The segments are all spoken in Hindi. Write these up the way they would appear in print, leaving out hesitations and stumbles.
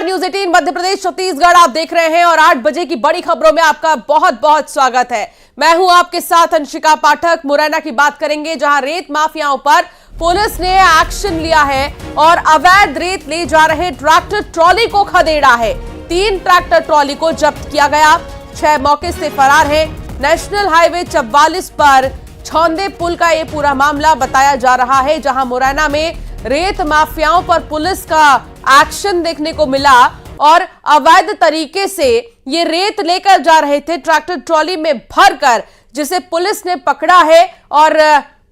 नमस्कार, न्यूज 18 मध्य प्रदेश छत्तीसगढ़ आप देख रहे हैं और 8 बजे की बड़ी खबरों में आपका बहुत बहुत स्वागत है। मैं हूं आपके साथ अंशिका पाठक। मुरैना की बात करेंगे जहां रेत माफियाओं पर पुलिस ने एक्शन लिया है और अवैध रेत ले जा रहे ट्रैक्टर ट्रॉली को खदेड़ा है। 3 ट्रैक्टर ट्रॉली को जब्त किया गया, 6 मौके से फरार है। नेशनल हाईवे 44 पर छौंदे पुल का ये पूरा मामला बताया जा रहा है, जहां मुरैना में रेत माफियाओं पर पुलिस का एक्शन देखने को मिला और अवैध तरीके से ये रेत लेकर जा रहे थे ट्रैक्टर ट्रॉली में भरकर, जिसे पुलिस ने पकड़ा है और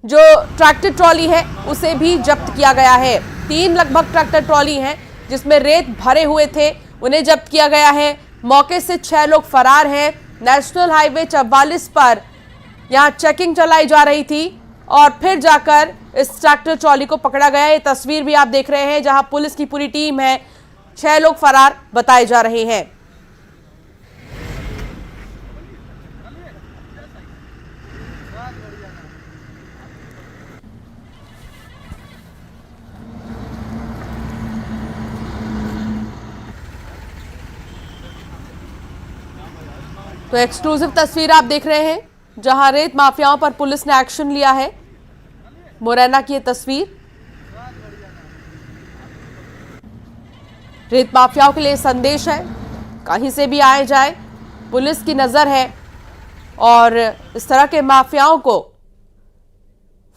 जो ट्रैक्टर ट्रॉली है उसे भी जब्त किया गया है। 3 लगभग ट्रैक्टर ट्रॉली हैं जिसमें रेत भरे हुए थे, उन्हें जब्त किया गया है। मौके से 6 लोग फरार हैं। नेशनल हाईवे 44 पर यहां चेकिंग चलाई जा रही थी और फिर जाकर इस ट्रैक्टर ट्रॉली को पकड़ा गया। ये तस्वीर भी आप देख रहे हैं जहां पुलिस की पूरी टीम है, 6 लोग फरार बताए जा रहे हैं। तो एक्सक्लूसिव तस्वीर आप देख रहे हैं जहां रेत माफियाओं पर पुलिस ने एक्शन लिया है। मुरैना की ये तस्वीर, रेत माफियाओं के लिए संदेश है, कहीं से भी आए जाए पुलिस की नजर है और इस तरह के माफियाओं को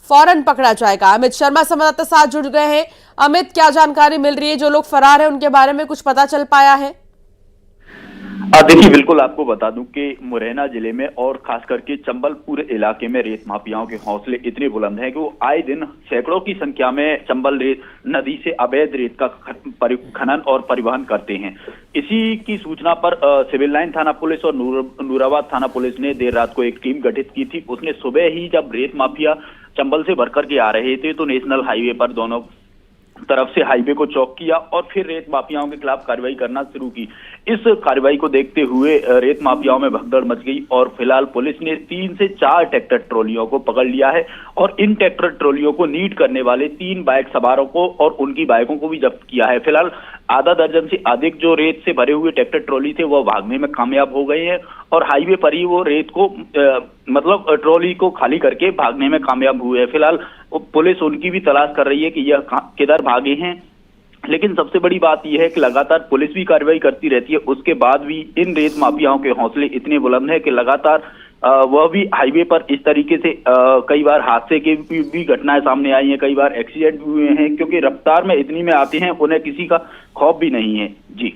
फौरन पकड़ा जाएगा। अमित शर्मा संवाददाता साथ जुड़ गए हैं। अमित, क्या जानकारी मिल रही है? जो लोग फरार हैं उनके बारे में कुछ पता चल पाया है? देखिए, बिल्कुल आपको बता दूं कि मुरैना जिले में और खास करके चंबलपुर इलाके में रेत माफियाओं के हौसले इतने बुलंद हैं कि वो आए दिन सैकड़ों की संख्या में चंबल रेत नदी से अवैध रेत का खनन और परिवहन करते हैं। इसी की सूचना पर सिविल लाइन थाना पुलिस और नूराबाद थाना पुलिस ने देर रात को एक टीम गठित की थी। उसने सुबह ही जब रेत माफिया चंबल से भरकर के आ रहे थे तो नेशनल हाईवे पर दोनों तरफ से हाईवे को चौक किया और फिर रेत माफियाओं के खिलाफ कार्रवाई करना शुरू की। इस कार्रवाई को देखते हुए रेत माफियाओं में भगदड़ मच गई और फिलहाल पुलिस ने 3 से 4 ट्रैक्टर ट्रॉलियों को पकड़ लिया है और इन ट्रैक्टर ट्रॉलियों को नीट करने वाले 3 बाइक सवारों को और उनकी बाइकों को भी जब्त किया है। फिलहाल आधा दर्जन से अधिक जो रेत से भरे हुए ट्रैक्टर ट्रॉली थे वह भागने में कामयाब हो गए हैं और हाईवे पर ही वो रेत को मतलब ट्रॉली को खाली करके भागने में कामयाब हुए हैं। फिलहाल पुलिस उनकी भी तलाश कर रही है कि यह किधर भागे हैं, लेकिन सबसे बड़ी बात यह है कि लगातार पुलिस भी कार्रवाई करती रहती है, उसके बाद भी इन रेत माफियाओं के हौसले इतने बुलंद हैं कि लगातार वह भी हाईवे पर इस तरीके से कई बार हादसे की भी घटनाएं सामने आई हैं, कई बार एक्सीडेंट भी हुए हैं, क्योंकि रफ्तार में इतनी में आते हैं उन्हें किसी का खौफ भी नहीं है। जी,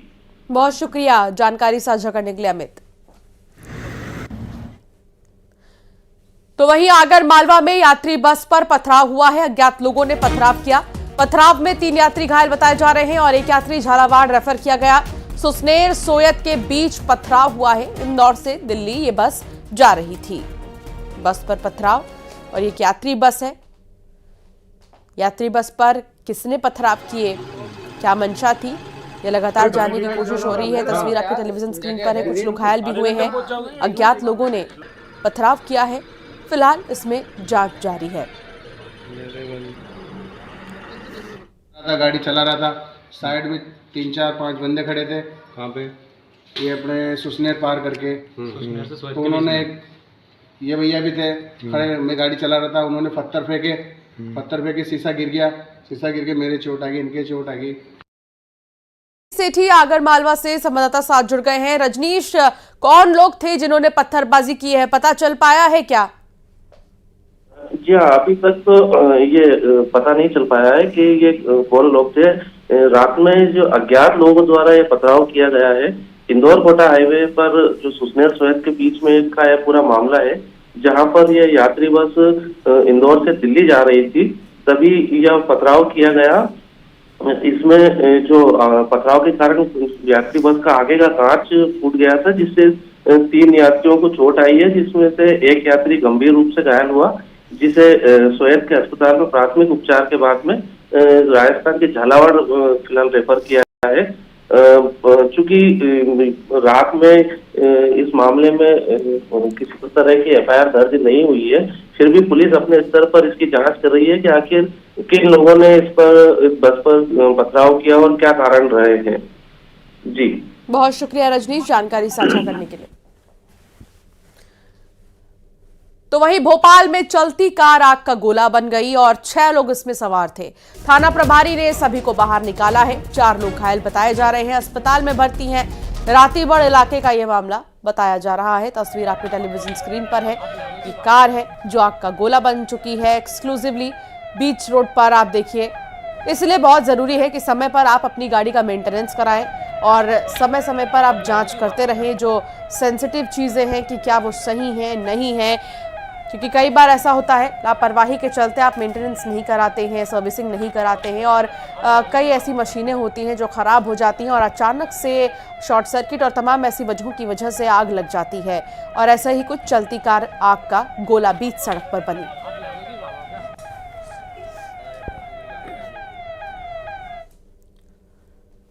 बहुत शुक्रिया जानकारी साझा करने के लिए अमित। तो वहीं आगर मालवा में यात्री बस पर पथराव हुआ है। अज्ञात लोगों ने पथराव किया। पथराव में 3 यात्री घायल बताए जा रहे हैं और 1 यात्री झालावाड़ रेफर किया गया। सुसनेर सोयत के बीच पथराव हुआ है। इंदौर से दिल्ली ये बस जा रही थी। बस पर पथराव और एक यात्री बस है। यात्री बस पर किसने पथराव किए, क्या मंशा थी, ये लगातार जानने की कोशिश हो रही है। तस्वीर आपके टेलीविजन स्क्रीन पर है। कुछ लोग घायल भी हुए हैं। अज्ञात लोगों ने पथराव किया है। फिलहाल इसमें जांच जारी है। गाड़ी चला रहा था, साइड में 3, 4, 5 बंदे खड़े थे। कहाँ पे? ये अपने सुसनेर पार करके। तो उन्होंने ये भैया भी थे खड़े, मैं गाड़ी चला रहा था, उन्होंने पत्थर फेंके, शीशा गिर गया, शीशा गिर के मेरे चोट आ गई, इनके चोट आ गई। सेठी आगर मालवा से संवाददाता साथ जुड़ गए हैं। रजनीश, कौन लोग थे जिन्होंने पत्थरबाजी की है, पता चल पाया है क्या? जी हाँ, अभी तक तो ये पता नहीं चल पाया है कि ये कौन लोग थे। रात में जो अज्ञात लोगों द्वारा ये पथराव किया गया है इंदौर कोटा हाईवे पर, जो सुसनेर सोयत के बीच में का यह पूरा मामला है, जहां पर ये यात्री बस इंदौर से दिल्ली जा रही थी, तभी यह पथराव किया गया। इसमें जो पथराव के कारण यात्री बस का आगे का कांच फूट गया था, जिससे 3 यात्रियों को चोट आई है, जिसमें से 1 यात्री गंभीर रूप से घायल हुआ, जिसे सोयत के अस्पताल में प्राथमिक उपचार के बाद में राजस्थान के झालावाड़ फिलहाल रेफर किया है। चूंकि रात में इस मामले में किसी तरह की एफआईआर दर्ज नहीं हुई है, फिर भी पुलिस अपने स्तर पर इसकी जांच कर रही है कि आखिर किन लोगों ने इस बस पर पथराव किया और क्या कारण रहे हैं। जी, बहुत शुक्रिया रजनीश जानकारी साझा करने के लिए। तो वहीं भोपाल में चलती कार आग का गोला बन गई और 6 लोग इसमें सवार थे। थाना प्रभारी ने सभी को बाहर निकाला है। 4 लोग घायल बताए जा रहे हैं, अस्पताल में भर्ती हैं। रातीबड़ इलाके का यह मामला बताया जा रहा है। तस्वीर आपके टेलीविजन स्क्रीन पर है। ये कार है जो आग का गोला बन चुकी है एक्सक्लूसिवली बीच रोड पर। आप देखिए, इसलिए बहुत जरूरी है कि समय पर आप अपनी गाड़ी का मेंटेनेंस कराएं और समय समय पर आप जांच करते रहें। जो सेंसिटिव चीजें हैं कि क्या वो सही हैं नहीं है, क्योंकि कई बार ऐसा होता है लापरवाही के चलते आप मेंटेनेंस नहीं कराते हैं, सर्विसिंग नहीं कराते हैं और कई ऐसी मशीनें होती हैं जो ख़राब हो जाती हैं और अचानक से शॉर्ट सर्किट और तमाम ऐसी वजहों की वजह से आग लग जाती है। और ऐसा ही कुछ चलती कार आग का गोला बीच सड़क पर बनी।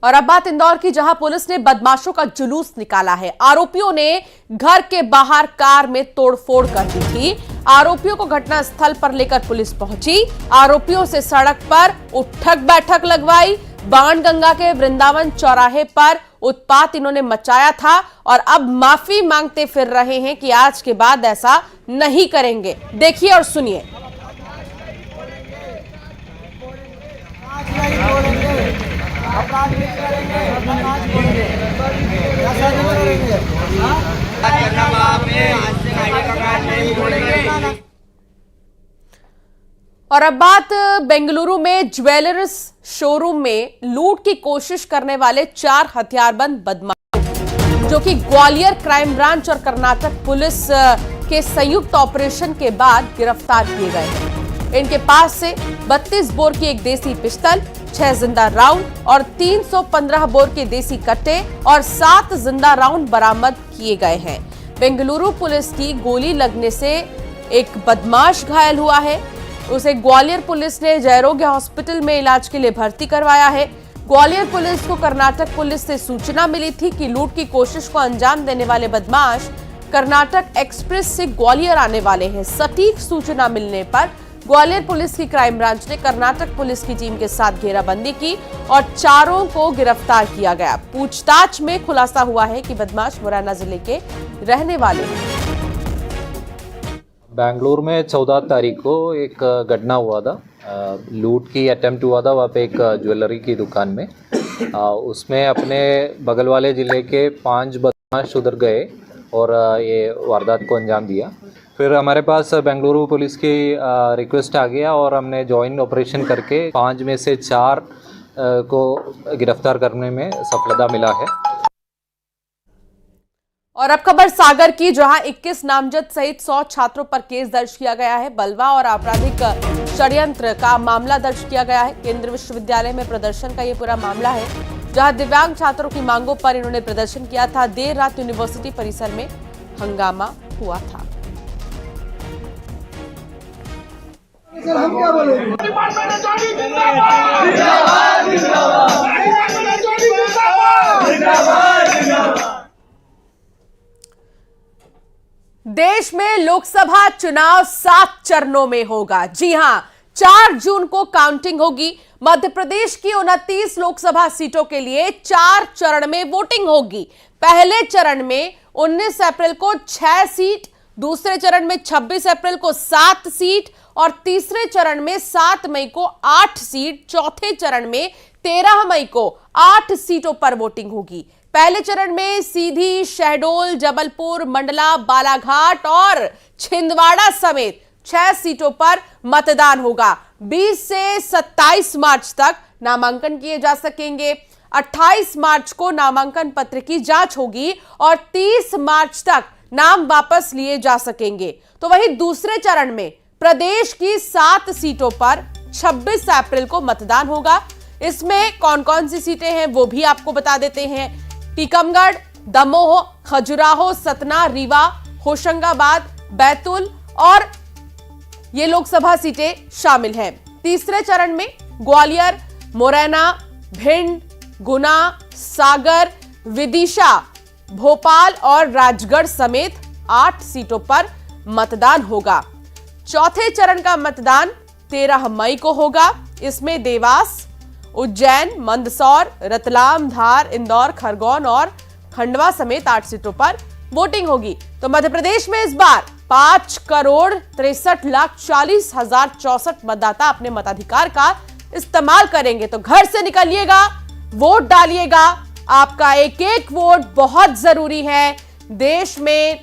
और अब बात इंदौर की, जहां पुलिस ने बदमाशों का जुलूस निकाला है। आरोपियों ने घर के बाहर कार में तोड़फोड़ कर दी थी। आरोपियों को घटनास्थल पर लेकर पुलिस पहुंची। आरोपियों से सड़क पर उठक बैठक लगवाई। बाणगंगा के वृंदावन चौराहे पर उत्पात इन्होंने मचाया था और अब माफी मांगते फिर रहे हैं कि आज के बाद ऐसा नहीं करेंगे। देखिए और सुनिए। और अब बात बेंगलुरु में ज्वेलर्स शोरूम में लूट की कोशिश करने वाले 4 हथियारबंद बदमाश जो कि ग्वालियर क्राइम ब्रांच और कर्नाटक पुलिस के संयुक्त ऑपरेशन के बाद गिरफ्तार किए गए हैं। इनके पास से 32 बोर की एक देसी पिस्टल, 6 जिंदा राउंड और 315 बोर के देसी कट्टे और 7 जिंदा राउंड बरामद किए गए हैं। बेंगलुरु पुलिस की गोली लगने से एक बदमाश घायल हुआ है। उसे ग्वालियर पुलिस ने जयरोग्य हॉस्पिटल में इलाज के लिए भर्ती करवाया है। ग्वालियर पुलिस को कर्नाटक पुलिस से सूचना मिली थी कि लूट की कोशिश को अंजाम देने वाले बदमाश कर्नाटक एक्सप्रेस से ग्वालियर आने वाले हैं। सटीक सूचना मिलने पर ग्वालियर पुलिस की क्राइम ब्रांच ने कर्नाटक पुलिस की टीम के साथ घेराबंदी की और 4 को गिरफ्तार किया गया। पूछताछ में खुलासा हुआ है कि बदमाश मुरैना जिले के रहने वाले हैं। बेंगलुरु में 14 तारीख को एक घटना हुआ था। लूट की अटेम्प्ट हुआ था वहाँ पे एक ज्वेलरी की दुकान में। उसमें अपने बगल वाले ज़िले के 5 बदमाश उधर गए और ये वारदात को अंजाम दिया। फिर हमारे पास बेंगलुरु पुलिस की रिक्वेस्ट आ गया और हमने जॉइंट ऑपरेशन करके 5 में से 4 को गिरफ्तार करने में सफलता मिला है। और अब खबर सागर की, जहां 21 नामजद सहित 100 छात्रों पर केस दर्ज किया गया है। बलवा और आपराधिक षड्यंत्र का मामला दर्ज किया गया है। केंद्रीय विश्वविद्यालय में प्रदर्शन का ये पूरा मामला है, जहां दिव्यांग छात्रों की मांगों पर इन्होंने प्रदर्शन किया था। देर रात यूनिवर्सिटी परिसर में हंगामा हुआ था। देश में लोकसभा चुनाव 7 चरणों में होगा। जी हां, 4 जून को काउंटिंग होगी। मध्य प्रदेश की 29 लोकसभा सीटों के लिए 4 चरण में वोटिंग होगी। पहले चरण में 19 अप्रैल को 6 सीट, दूसरे चरण में 26 अप्रैल को 7 सीट और तीसरे चरण में 7 मई को 8 सीट, चौथे चरण में 13 मई को 8 सीटों पर वोटिंग होगी। पहले चरण में सीधी, शहडोल, जबलपुर, मंडला, बालाघाट और छिंदवाड़ा समेत 6 सीटों पर मतदान होगा। 20 से 27 मार्च तक नामांकन किए जा सकेंगे। 28 मार्च को नामांकन पत्र की जांच होगी और 30 मार्च तक नाम वापस लिए जा सकेंगे। तो वहीं दूसरे चरण में प्रदेश की 7 सीटों पर 26 अप्रैल को मतदान होगा। इसमें कौन कौन सी सीटें हैं वो भी आपको बता देते हैं। टीकमगढ़, दमोह, खजुराहो, सतना, रीवा, होशंगाबाद, बैतूल और ये लोकसभा सीटें शामिल हैं। तीसरे चरण में ग्वालियर, मुरैना, भिंड, गुना, सागर, विदिशा, भोपाल और राजगढ़ समेत 8 सीटों पर मतदान होगा। चौथे चरण का मतदान 13 मई को होगा। इसमें देवास, उज्जैन, मंदसौर, रतलाम, धार, इंदौर, खरगोन और खंडवा समेत 8 सीटों पर वोटिंग होगी। तो मध्य प्रदेश में इस बार 5,63,40,064 मतदाता अपने मताधिकार का इस्तेमाल करेंगे। तो घर से निकलिएगा, वोट डालिएगा। आपका एक एक वोट बहुत जरूरी है। देश में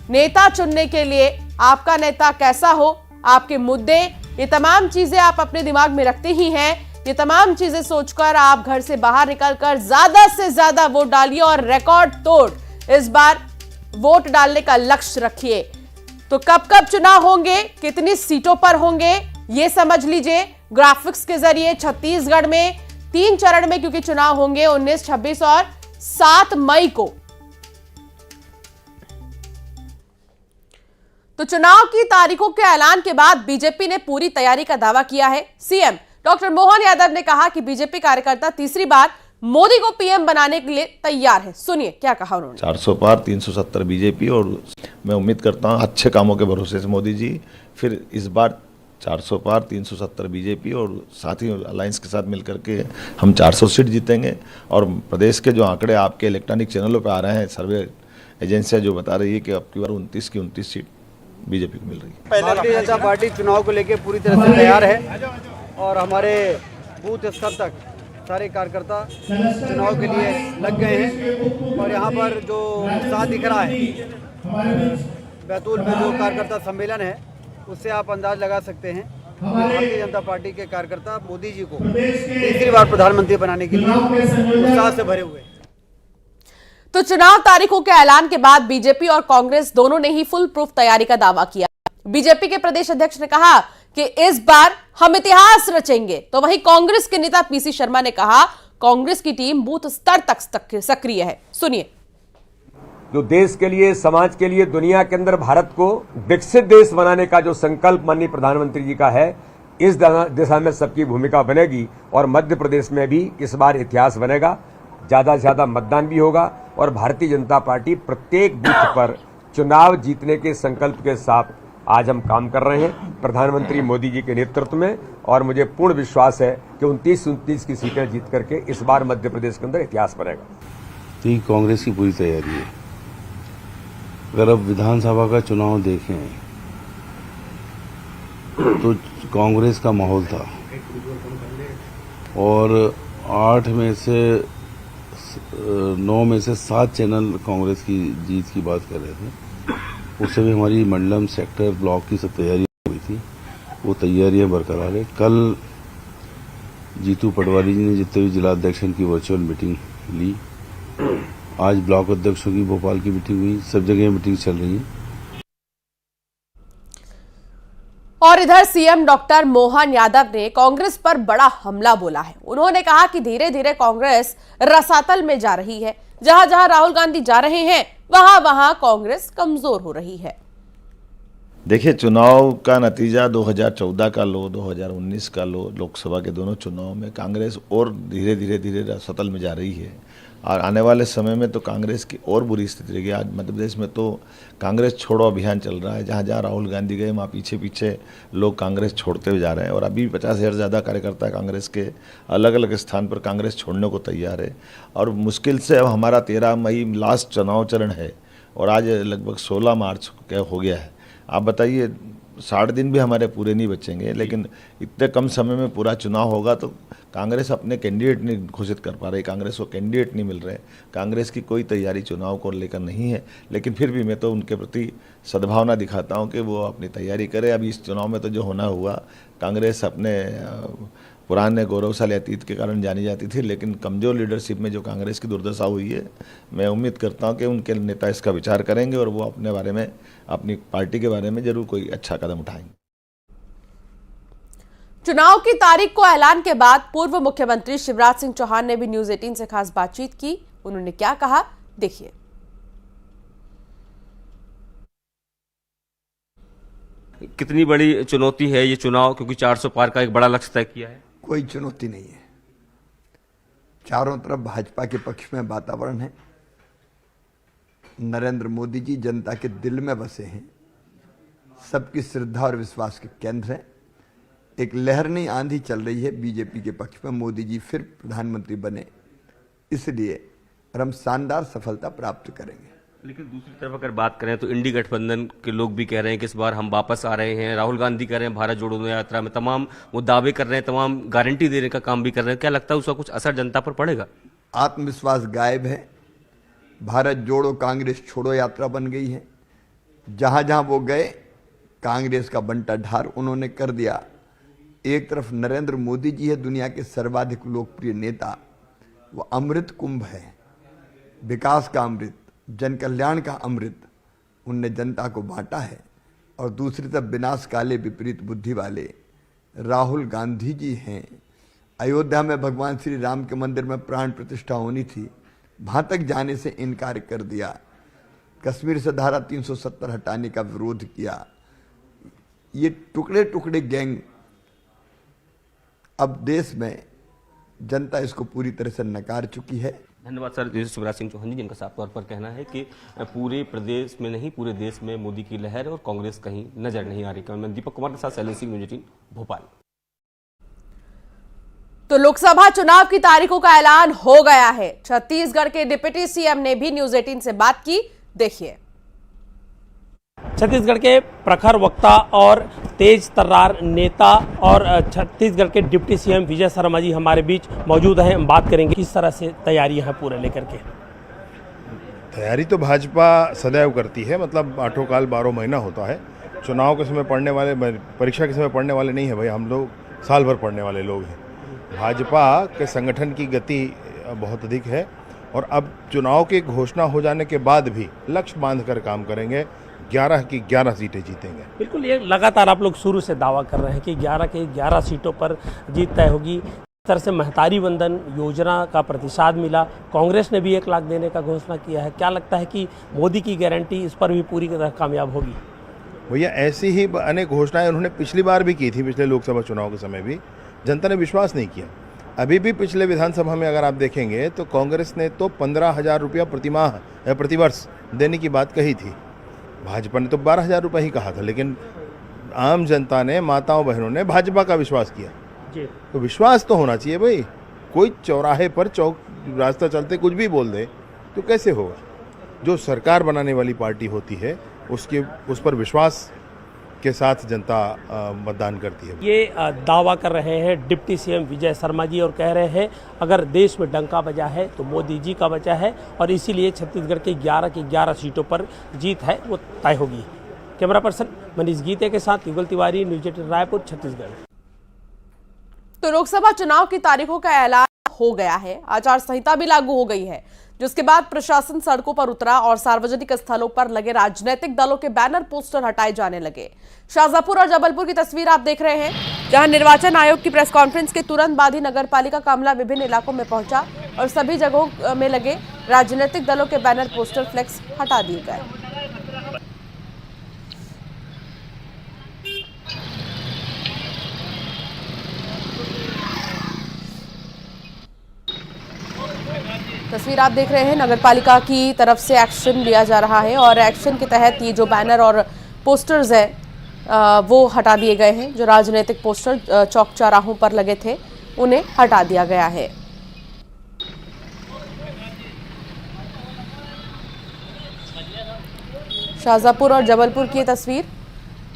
नेता चुनने के लिए आपका नेता कैसा हो, आपके मुद्दे, ये तमाम चीजें आप अपने दिमाग में रखते ही हैं। ये तमाम चीजें सोचकर आप घर से बाहर निकलकर ज्यादा से ज्यादा वोट डालिए और रिकॉर्ड तोड़ इस बार वोट डालने का लक्ष्य रखिए। तो कब कब चुनाव होंगे, कितनी सीटों पर होंगे, ये समझ लीजिए ग्राफिक्स के जरिए। छत्तीसगढ़ में 3 चरण में क्योंकि चुनाव होंगे 19, 26 और 7 मई को। तो चुनाव की तारीखों के ऐलान के बाद बीजेपी ने पूरी तैयारी का दावा किया है। सीएम डॉक्टर मोहन यादव ने कहा कि बीजेपी कार्यकर्ता तीसरी बार मोदी को पीएम बनाने के लिए तैयार है। सुनिए क्या कहा उन्होंने। 400 पार 370 बीजेपी, और मैं उम्मीद करता हूं अच्छे कामों के भरोसे से मोदी जी फिर इस बार 400 पार 370 बीजेपी और साथ ही अलायंस के साथ मिलकर के हम 400 सीट जीतेंगे। और प्रदेश के जो आंकड़े आपके इलेक्ट्रॉनिक चैनलों पर आ रहे हैं, सर्वे एजेंसियां जो बता रही है कि अब की बार 29 की 29 सीट बीजेपी को मिल रही है। भारतीय जनता पार्टी चुनाव को लेकर पूरी तरह से तैयार है और हमारे बूथ स्तर तक सारे कार्यकर्ता चुनाव के लिए लग गए हैं। और यहाँ पर जो उत्साह दिख रहा है, बैतूल में जो कार्यकर्ता सम्मेलन है, उससे आप अंदाज लगा सकते हैं भारतीय जनता पार्टी के कार्यकर्ता मोदी जी को तीसरी बार प्रधानमंत्री बनाने के लिए उत्साह से भरे हुए। तो चुनाव तारीखों के ऐलान के बाद बीजेपी और कांग्रेस दोनों ने ही फुल प्रूफ तैयारी का दावा किया। बीजेपी के प्रदेश अध्यक्ष ने कहा कि इस बार हम इतिहास रचेंगे। तो वहीं कांग्रेस के नेता पीसी शर्मा ने कहा कांग्रेस की टीम बूथ स्तर तक सक्रिय है। सुनिए। जो देश के लिए, समाज के लिए, दुनिया के अंदर भारत को विकसित देश बनाने का जो संकल्प माननीय प्रधानमंत्री जी का है, इस दिशा में सबकी भूमिका बनेगी और मध्य प्रदेश में भी इस बार इतिहास बनेगा। ज्यादा से ज्यादा मतदान भी होगा और भारतीय जनता पार्टी प्रत्येक बूथ पर चुनाव जीतने के संकल्प के साथ आज हम काम कर रहे हैं प्रधानमंत्री मोदी जी के नेतृत्व में। और मुझे पूर्ण विश्वास है कि 29 की सीटें जीत करके इस बार मध्य प्रदेश के अंदर इतिहास बनेगा। तो ये कांग्रेस की पूरी तैयारी है। अगर अब विधानसभा का चुनाव देखें तो कांग्रेस का माहौल था और 9 में से 7 चैनल कांग्रेस की जीत की बात कर रहे थे। उससे भी हमारी मंडलम, सेक्टर, ब्लॉक की सब तैयारी हुई थी, वो तैयारियां बरकरार है। कल जीतू पटवारी जी ने जितने भी जिलाध्यक्षों की वर्चुअल मीटिंग ली, आज ब्लॉक अध्यक्षों की भोपाल की मीटिंग हुई, सब जगह मीटिंग चल रही है। और इधर सीएम डॉक्टर मोहन यादव ने कांग्रेस पर बड़ा हमला बोला है। उन्होंने कहा कि धीरे धीरे कांग्रेस रसातल में जा रही है। जहां जहां राहुल गांधी जा रहे हैं वहां वहां कांग्रेस कमजोर हो रही है। देखिए, चुनाव का नतीजा 2014 का लो, 2019 का लो, लोकसभा के दोनों चुनाव में कांग्रेस और धीरे धीरे रसातल में जा रही है। और आने वाले समय में तो कांग्रेस की और बुरी स्थिति रहेगी। आज मध्य प्रदेश में तो कांग्रेस छोड़ो अभियान चल रहा है। जहाँ जहाँ राहुल गांधी गए वहाँ पीछे पीछे लोग कांग्रेस छोड़ते हुए जा रहे हैं। और अभी 50,000 से ज़्यादा कार्यकर्ता कांग्रेस के अलग अलग स्थान पर कांग्रेस छोड़ने को तैयार है। और मुश्किल से अब हमारा 13 मई लास्ट चुनाव चरण है और आज लगभग 16 मार्च हो गया है। आप बताइए, 60 दिन भी हमारे पूरे नहीं बचेंगे, लेकिन इतने कम समय में पूरा चुनाव होगा तो कांग्रेस अपने कैंडिडेट नहीं घोषित कर पा रही, कांग्रेस को कैंडिडेट नहीं मिल रहे, कांग्रेस की कोई तैयारी चुनाव को लेकर नहीं है। लेकिन फिर भी मैं तो उनके प्रति सद्भावना दिखाता हूं कि वो अपनी तैयारी करें। अभी इस चुनाव में तो जो होना हुआ, कांग्रेस अपने पुराने गौरवशाली अतीत के कारण जानी जाती थी, लेकिन कमज़ोर लीडरशिप में जो कांग्रेस की दुर्दशा हुई है, मैं उम्मीद करता हूं कि उनके नेता इसका विचार करेंगे और वो अपने बारे में, अपनी पार्टी के बारे में जरूर कोई अच्छा कदम उठाएंगे। चुनाव की तारीख को ऐलान के बाद पूर्व मुख्यमंत्री शिवराज सिंह चौहान ने भी न्यूज 18 से खास बातचीत की। उन्होंने क्या कहा, देखिए। कितनी बड़ी चुनौती है ये चुनाव, क्योंकि 400 पार का एक बड़ा लक्ष्य तय किया है। कोई चुनौती नहीं है। चारों तरफ भाजपा के पक्ष में वातावरण है। नरेंद्र मोदी जी जनता के दिल में बसे हैं, सबकी श्रद्धा और विश्वास के केंद्र हैं। एक लहर नहीं आंधी चल रही है बीजेपी के पक्ष में, मोदी जी फिर प्रधानमंत्री बने, इसलिए और हम शानदार सफलता प्राप्त करेंगे। लेकिन दूसरी तरफ अगर बात करें तो इंडी गठबंधन के लोग भी कह रहे हैं कि इस बार हम वापस आ रहे हैं। राहुल गांधी कह रहे हैं भारत जोड़ो यात्रा में तमाम वो दावे कर रहे हैं, तमाम गारंटी देने का काम भी कर रहे हैं। क्या लगता है उसका कुछ असर जनता पर पड़ेगा? आत्मविश्वास गायब है। भारत जोड़ो कांग्रेस छोड़ो यात्रा बन गई है। जहां जहां वो गए कांग्रेस का बंटा ढार उन्होंने कर दिया। एक तरफ नरेंद्र मोदी जी है, दुनिया के सर्वाधिक लोकप्रिय नेता, वो अमृत कुंभ है, विकास का अमृत, जन कल्याण का अमृत उनने जनता को बांटा है। और दूसरी तरफ विनाश काले विपरीत बुद्धि वाले राहुल गांधी जी हैं। अयोध्या में भगवान श्री राम के मंदिर में प्राण प्रतिष्ठा होनी थी, वहां तक जाने से इनकार कर दिया। कश्मीर से धारा 370 हटाने का विरोध किया। ये टुकड़े टुकड़े गैंग अब देश में जनता इसको पूरी तरह से नकार चुकी है। धन्यवाद सर। जैसे शिवराज सिंह चौहान जी, जिनका साफ तौर पर कहना है कि पूरे प्रदेश में नहीं पूरे देश में मोदी की लहर और कांग्रेस कहीं नजर नहीं आ रही। मैं दीपक कुमार के साथ शैलेंद्र सिंह, न्यूज़ 18 भोपाल। तो लोकसभा चुनाव की तारीखों का ऐलान हो गया है। छत्तीसगढ़ के डिप्टी सीएम ने भी न्यूज़ 18 से बात की, देखिए। छत्तीसगढ़ के प्रखर वक्ता और तेज तर्रार नेता और छत्तीसगढ़ के डिप्टी सीएम विजय शर्मा जी हमारे बीच मौजूद हैं। हम बात करेंगे किस तरह से तैयारियां हैं पूरे लेकर के। तैयारी तो भाजपा सदैव करती है, मतलब 8 काल 12 महीना होता है। चुनाव के समय पढ़ने वाले, परीक्षा के समय पढ़ने वाले नहीं है भाई, हम लोग साल भर पढ़ने वाले लोग हैं। भाजपा के संगठन की गति बहुत अधिक है और अब चुनाव की घोषणा हो जाने के बाद भी लक्ष्य बांध कर काम करेंगे। 11 की 11 सीटें जीतेंगे। बिल्कुल, ये लगातार आप लोग शुरू से दावा कर रहे हैं कि 11 के 11 सीटों पर जीत तय होगी। इस तरह से महतारी वंदन योजना का प्रतिसाद मिला, कांग्रेस ने भी 1 लाख देने का घोषणा किया है। क्या लगता है कि मोदी की गारंटी इस पर भी पूरी तरह कामयाब होगी? भैया ऐसी ही अनेक घोषणाएं उन्होंने पिछली बार भी की थी, पिछले लोकसभा चुनाव के समय भी जनता ने विश्वास नहीं किया। अभी भी पिछले विधानसभा में अगर आप देखेंगे तो कांग्रेस ने तो 15,000 रुपया प्रतिमाह या प्रतिवर्ष देने की बात कही थी, भाजपा ने तो 12,000 रुपये ही कहा था। लेकिन आम जनता ने, माताओं बहनों ने भाजपा का विश्वास किया जी। तो विश्वास तो होना चाहिए भाई। कोई चौराहे पर रास्ता चलते कुछ भी बोल दे तो कैसे होगा? जो सरकार बनाने वाली पार्टी होती है उस पर विश्वास के साथ जनता मतदान करती है। ये दावा कर रहे हैं डिप्टी सीएम विजय शर्मा जी और कह रहे हैं अगर देश में डंका बजा है तो मोदी जी का बचा है और इसीलिए छत्तीसगढ़ के 11 की 11 सीटों पर जीत है वो तय होगी। कैमरा पर्सन मनीष गीते के साथ युगल तिवारी, न्यूज़ 18 रायपुर, छत्तीसगढ़। तो लोकसभा चुनाव की तारीखों का ऐलान हो गया है, आचार संहिता भी लागू हो गई है, जिसके बाद प्रशासन सड़कों पर उतरा और सार्वजनिक स्थलों पर लगे राजनीतिक दलों के बैनर पोस्टर हटाए जाने लगे। शाजापुर और जबलपुर की तस्वीर आप देख रहे हैं, जहां निर्वाचन आयोग की प्रेस कॉन्फ्रेंस के तुरंत बाद ही नगरपालिका का अमला विभिन्न इलाकों में पहुंचा और सभी जगहों में लगे राजनीतिक दलों के बैनर, पोस्टर, फ्लेक्स हटा दिए गए। तस्वीर आप देख रहे हैं, नगरपालिका की तरफ से एक्शन लिया जा रहा है और एक्शन के तहत ये जो बैनर और पोस्टर्स हैं वो हटा दिए गए हैं। जो राजनीतिक पोस्टर चौक चौराहों पर लगे थे उन्हें हटा दिया गया है। शाजापुर और जबलपुर की तस्वीर,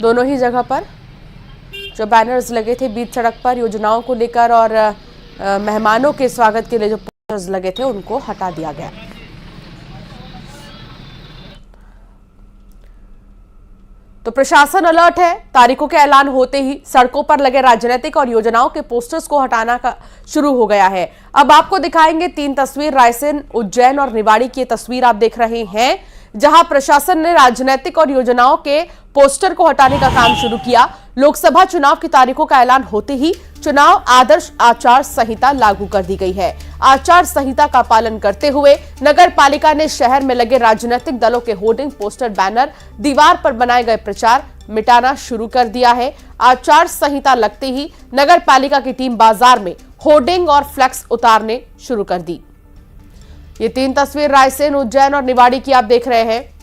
दोनों ही जगह पर जो बैनर्स लगे थे बीच सड़क पर योजनाओं को लेकर और मेहमानों के स्वागत के लिए जो पोस्टर्स लगे थे उनको हटा दिया गया। तो प्रशासन अलर्ट है, तारीखों के ऐलान होते ही सड़कों पर लगे राजनीतिक और योजनाओं के पोस्टर्स को हटाना का शुरू हो गया है। अब आपको दिखाएंगे 3 तस्वीर, रायसेन, उज्जैन और निवाड़ी की तस्वीर आप देख रहे हैं, जहां प्रशासन ने राजनीतिक और योजनाओं के पोस्टर को हटाने का काम शुरू किया। लोकसभा चुनाव की तारीखों का ऐलान होते ही चुनाव आदर्श आचार संहिता लागू कर दी गई है। आचार संहिता का पालन करते हुए नगर पालिका ने शहर में लगे राजनीतिक दलों के होर्डिंग, पोस्टर, बैनर, दीवार पर बनाए गए प्रचार मिटाना शुरू कर दिया है। आचार संहिता लगते ही नगर पालिका की टीम बाजार में होर्डिंग और फ्लेक्स उतारने शुरू कर दी। ये 3 तस्वीर रायसेन, उज्जैन और निवाड़ी की आप देख रहे हैं।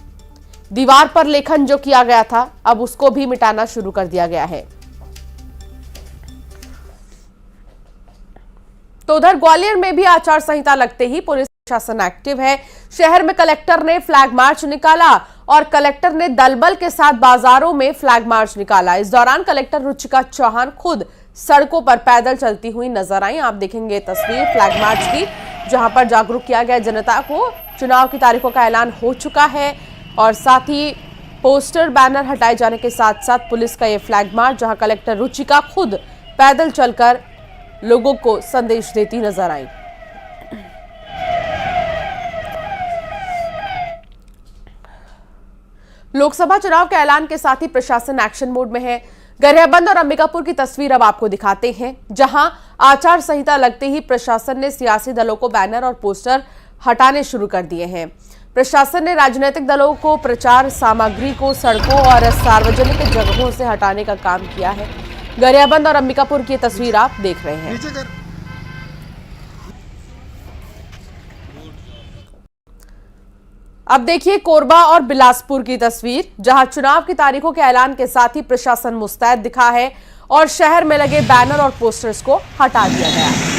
दीवार पर लेखन जो किया गया था अब उसको भी मिटाना शुरू कर दिया गया है। तो उधर ग्वालियर में भी आचार संहिता लगते ही पुलिस प्रशासन एक्टिव है। शहर में कलेक्टर ने फ्लैग मार्च निकाला और कलेक्टर ने दलबल के साथ बाजारों में फ्लैग मार्च निकाला। इस दौरान कलेक्टर रुचिका चौहान खुद सड़कों पर पैदल चलती हुई नजर आई। आप देखेंगे तस्वीर फ्लैग मार्च की, जहां पर जागरूक किया गया जनता को। चुनाव की तारीखों का ऐलान हो चुका है और साथ ही पोस्टर बैनर हटाए जाने के साथ साथ पुलिस का यह फ्लैग मार्च, जहां कलेक्टर रुचिका खुद पैदल चलकर लोगों को संदेश देती नजर आई। लोकसभा चुनाव के ऐलान के साथ ही प्रशासन एक्शन मोड में है। गरियाबंद और अंबिकापुर की तस्वीर अब आपको दिखाते हैं, जहां आचार संहिता लगते ही प्रशासन ने सियासी दलों को बैनर और पोस्टर हटाने शुरू कर दिए हैं। प्रशासन ने राजनीतिक दलों को प्रचार सामग्री को सड़कों और सार्वजनिक जगहों से हटाने का काम किया है। गरियाबंद और अंबिकापुर की तस्वीर आप देख रहे हैं। अब देखिए कोरबा और बिलासपुर की तस्वीर, जहां चुनाव की तारीखों के ऐलान के साथ ही प्रशासन मुस्तैद दिखा है और शहर में लगे बैनर और पोस्टर्स को हटा दिया गया है।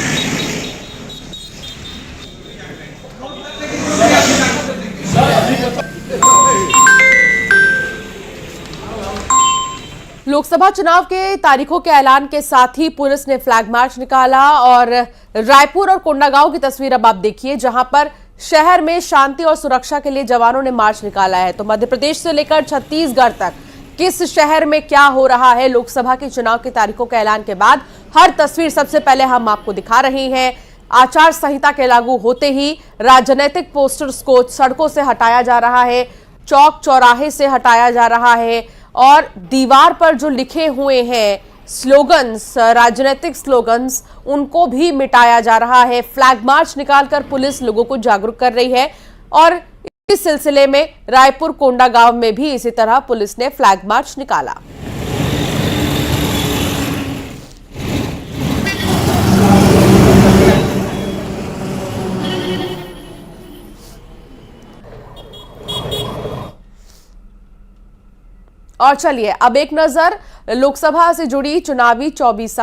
लोकसभा चुनाव के तारीखों के ऐलान के साथ ही पुलिस ने फ्लैग मार्च निकाला और रायपुर और कोंडागांव की तस्वीर अब आप देखिए, जहां पर शहर में शांति और सुरक्षा के लिए जवानों ने मार्च निकाला है। तो मध्य प्रदेश से लेकर छत्तीसगढ़ तक किस शहर में क्या हो रहा है लोकसभा के चुनाव की तारीखों के ऐलान के बाद, हर तस्वीर सबसे पहले हम आपको दिखा रहे हैं। आचार संहिता के लागू होते ही राजनीतिक पोस्टर्स को सड़कों से हटाया जा रहा है, चौक चौराहे से हटाया जा रहा है और दीवार पर जो लिखे हुए हैं स्लोगन्स, राजनीतिक स्लोगन्स, उनको भी मिटाया जा रहा है। फ्लैग मार्च निकालकर पुलिस लोगों को जागरूक कर रही है और इस सिलसिले में रायपुर कोंडागांव में भी इसी तरह पुलिस ने फ्लैग मार्च निकाला। और चलिए अब एक नजर लोकसभा से जुड़ी चुनावी 24